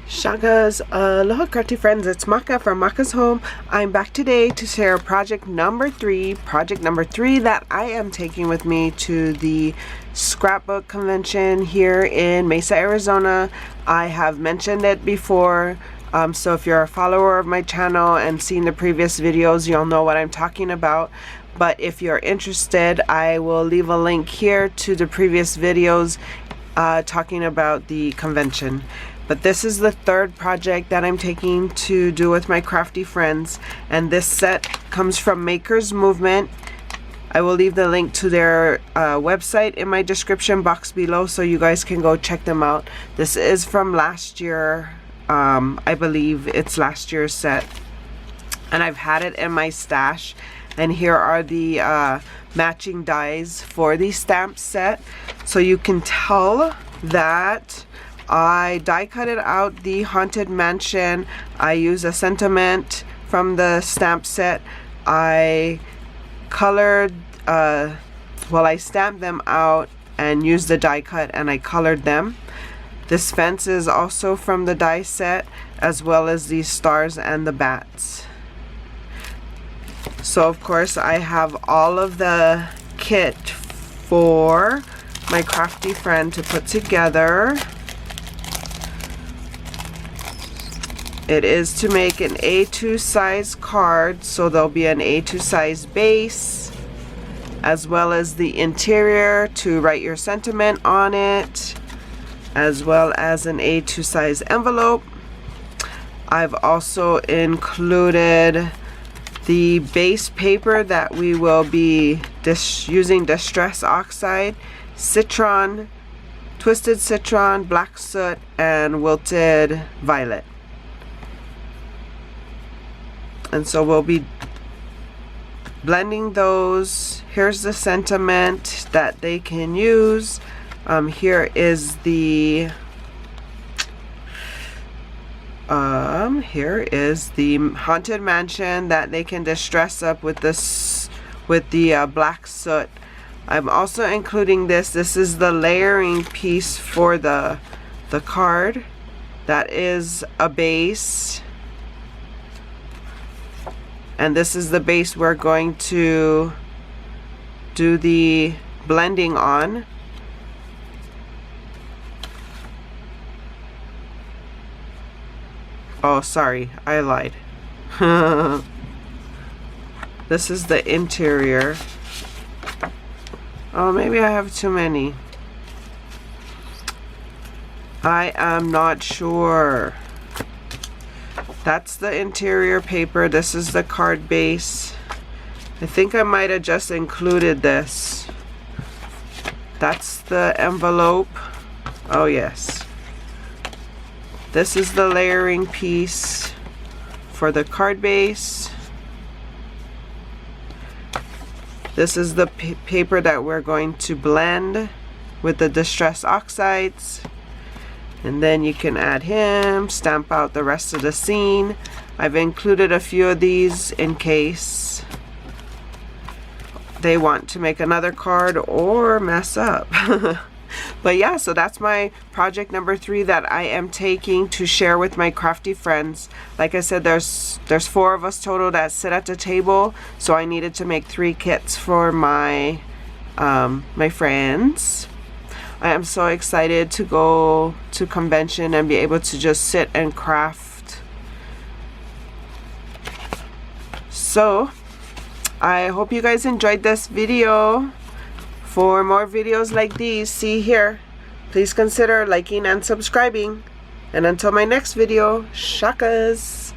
Shagas, aloha crafty friends, it's Maka from Makaz Home. I'm back today to share project number three that I am taking with me to the Scrapbook convention here in Mesa, Arizona. I have mentioned it before, so if you're a follower of my channel and seen the previous videos, you'll know what I'm talking about. But if you're interested, I will leave a link here to the previous videos talking about the convention. But this is the third project that I'm taking to do with my crafty friends, and this set comes from Makers Movement. I will leave the link to their website in my description box below so you guys can go check them out. This is from last year. I believe it's last year's set, and I've had it in my stash. And here are the matching dies for the stamp set, so you can tell that I die cut it out the Haunted Mansion. I use a sentiment from the stamp set. I colored, I stamped them out and used the die cut, and I colored them. This fence is also from the die set, as well as these stars and the bats. So of course I have all of the kit for my crafty friend to put together. It is to make an A2 size card, so there'll be an A2 size base, as well as the interior to write your sentiment on it, as well as an A2 size envelope. I've also included the base paper that we will be using Distress Oxide, Citron, Twisted Citron, Black Soot, and Wilted Violet. And so we'll be blending those. Here's the sentiment that they can use. Here is the Haunted Mansion that they can distress up with this, with the black soot. I'm also including this. This is the layering piece for the card. That is a base. And this is the base we're going to do the blending on. Oh, sorry, I lied. This is the interior. Oh, maybe I have too many. I am not sure. That's the interior paper. This is the card base. I think I might have just included this. That's the envelope. Oh yes. This is the layering piece for the card base. This is the paper that we're going to blend with the Distress Oxides. And then you can add him, stamp out the rest of the scene. I've included a few of these in case they want to make another card or mess up. But yeah, so that's my project number 3 that I am taking to share with my crafty friends. Like I said, there's 4 of us total that sit at the table, so I needed to make 3 kits for my my friends. I am so excited to go to convention and be able to just sit and craft. So I hope you guys enjoyed this video. For more videos like these, see here, please consider liking and subscribing. And until my next video, shakas.